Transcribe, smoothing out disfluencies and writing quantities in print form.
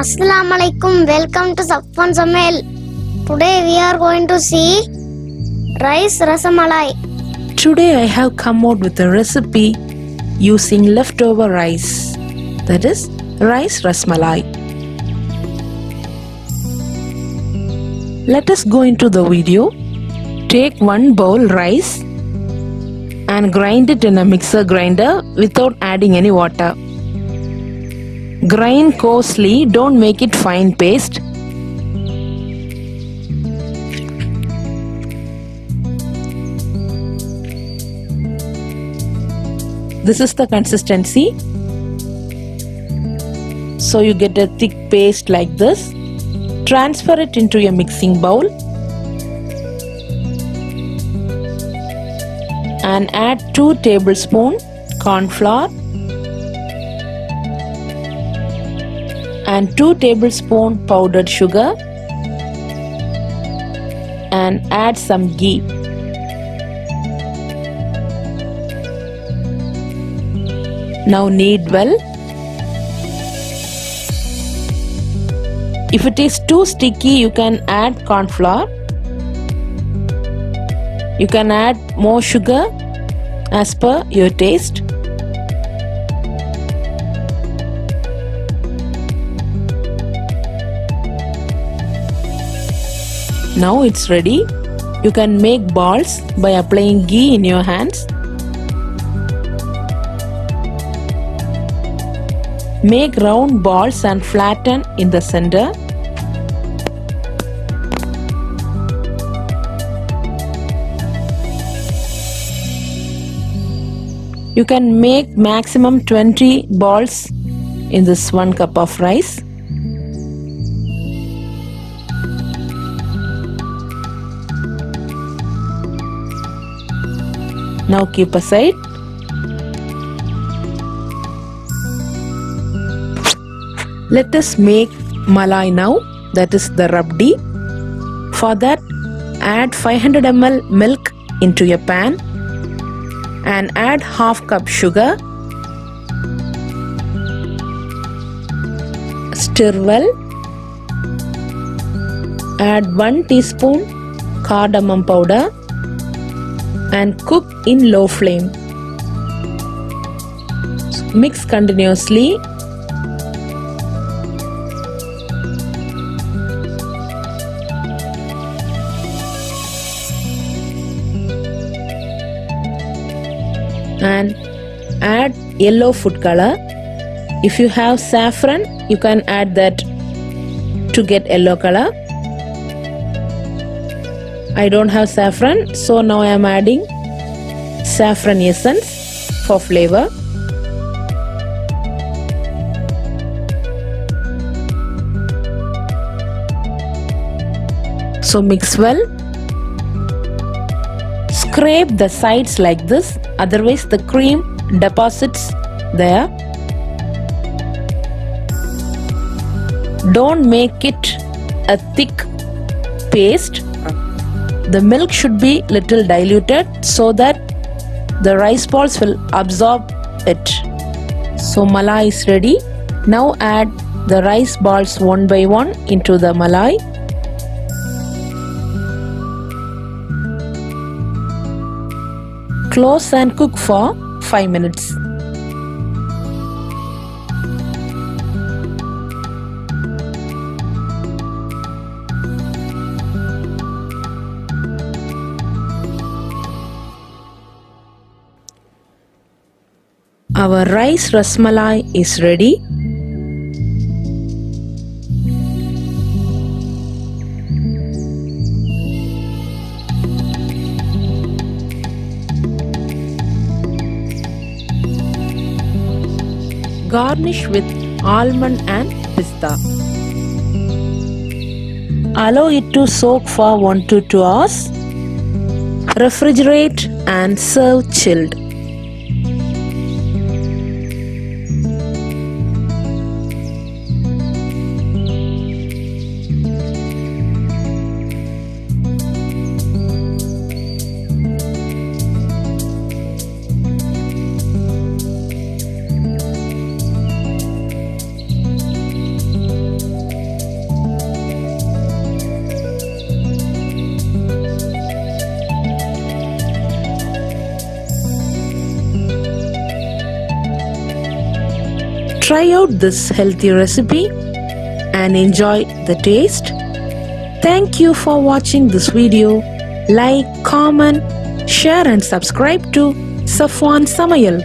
Assalamualaikum. Welcome to SAFWAN'S Samayal. Today we are going to see rice rasmalai. Today I have come out with a recipe using leftover rice, that is rice rasmalai. Let us go into the video. Take 1 bowl rice and grind it in a mixer grinder without adding any water. Grind coarsely, don't make it fine paste. This is the consistency. So you get a thick paste like this. Transfer it into a mixing bowl and add 2 tablespoons corn flour and 2 tablespoons powdered sugar and add some ghee. Now knead well. If it is too sticky, you can add corn flour. You can add more sugar as per your taste. Now it's ready. You can make balls by applying ghee in your hands. Make round balls and flatten in the center. You can make maximum 20 balls in this 1 cup of rice. Now keep aside. Let us make malai now, that is the rabdi. For that, add 500 ml milk into a pan and add half cup sugar. Stir well. Add 1 teaspoon cardamom powder and cook in low flame. Mix continuously. And add yellow food color. If you have saffron, you can add that to get yellow color. I don't have saffron, so now I am adding saffron essence for flavor. So mix well. Scrape the sides like this, otherwise the cream deposits there. Don't make it a thick paste. The milk should be little diluted so that the rice balls will absorb it. So malai is ready. Now add the rice balls one by one into the malai. Close and cook for 5 minutes. Our rice rasmalai is ready. Garnish with almond and pista. Allow it to soak for 1 to 2 hours. Refrigerate and serve chilled. Try out this healthy recipe and enjoy the taste. Thank you for watching this video. Like, comment, share and subscribe to SAFWAN'S Samayal.